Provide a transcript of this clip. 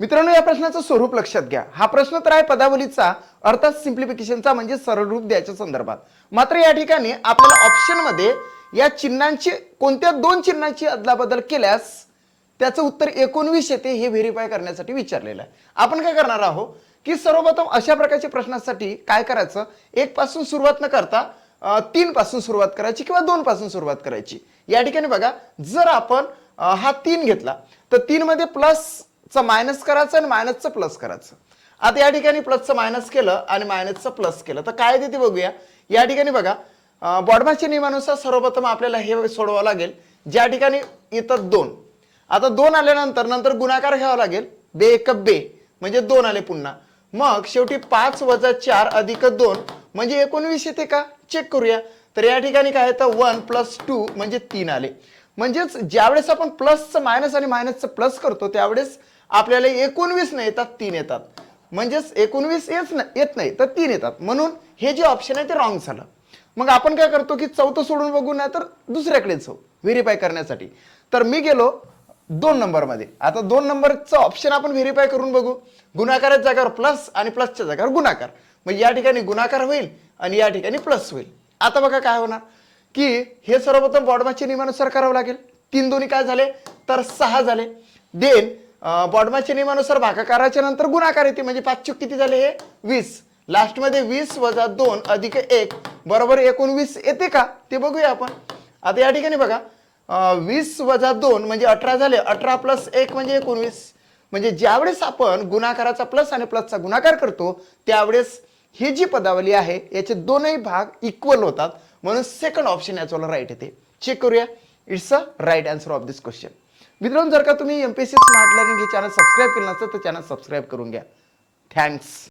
मित्रांनो, या प्रश्नाचं स्वरूप लक्षात घ्या. हा प्रश्न तर आहे पदावलीचा अर्थात सिंप्लिफिकेशनचा म्हणजे सरळ रूप द्यायच्या संदर्भात. मात्र या ठिकाणी आपल्याला ऑप्शन मध्ये या चिन्हांची कोणत्या दोन चिन्हांची अदलाबदल केल्यास त्याचं उत्तर 19 येते हे व्हेरीफाय करण्यासाठी विचारलेलं आहे. आपण काय करणार आहोत की सर्वप्रथम अशा प्रकारच्या प्रश्नासाठी काय करायचं, 1 पासून सुरुवात न करता 3 पासून सुरुवात करायची किंवा 2 पासून सुरुवात करायची. या ठिकाणी बघा, जर आपण हा 3 घेतला तर 3 मध्ये प्लसचा मायनस करायचं आणि मायनसचं प्लस करायचं. आता या ठिकाणी प्लसचं मायनस केलं आणि मायनसचं प्लस केलं तर काय देते बघूया. या ठिकाणी बघा, बॉडमाच्या नियमानुसार सर्वप्रथम आपल्याला हे सोडवावं लागेल. ज्या ठिकाणी येतात 2, आता 2 आल्यानंतर नंतर गुणाकार घ्यावा लागेल. बे एक बे म्हणजे 2 आले पुन्हा. मग शेवटी 5 वजा 4 अधिक 2 म्हणजे 19 येते का, चेक करूया. तर या ठिकाणी काय येतं 1 प्लस 2 म्हणजे 3 आले. म्हणजेच ज्यावेळेस आपण प्लसचं मायनस आणि मायनसचं प्लस करतो त्यावेळेस आपल्याला 19 नाही येतात, 3 येतात. म्हणजेच 19 येत नाही तर 3 येतात. म्हणून हे जे ऑप्शन आहे ते रॉंग झालं. मग आपण काय करतो की चौथं सोडून बघू, नाही तर दुसऱ्याकडेच जाऊ व्हेरीफाय करण्यासाठी. तर मी गेलो 2 नंबरमध्ये. आता 2 नंबरचं ऑप्शन आपण व्हेरीफाय करून बघू. गुणाकाराच्या जागेवर प्लस आणि प्लसच्या जागेवर गुणाकार, म्हणजे या ठिकाणी गुणाकार होईल आणि या ठिकाणी प्लस होईल. आता बघा काय होणार की हे सर्वप्रथम बॉडमाच्या नियमानुसार करावं लागेल. 3 दोन्ही काय झाले तर 6 झाले. देन बॉडमाच्या नियमानुसार भागाकाराच्या नंतर गुणाकार येते म्हणजे 5 चूक किती झाले हे 20. लास्ट मध्ये 20 वजा 2 अधिक 1 बरोबर 19 येते का ते बघूया आपण. आता या ठिकाणी बघा, 20 वजा 2 म्हणजे 18 झाले. 18 प्लस 1 म्हणजे 19. म्हणजे ज्यावेळेस आपण गुणाकाराचा प्लस आणि प्लसचा गुणाकार करतो त्यावेळेस ही जी पदावली आहे याचे दोनही भाग इक्वल होतात. म्हणून सेकंड ऑप्शन याचा राईट येते. चेक करूया. It's a right answer of this question. मित्रांनो, जर का तुम्ही एमपीएससी स्मार्ट लर्निंग हे चॅनल सबस्क्राईब केलं नसेल तर चॅनल सबस्क्राईब करून घ्या. थँक्स.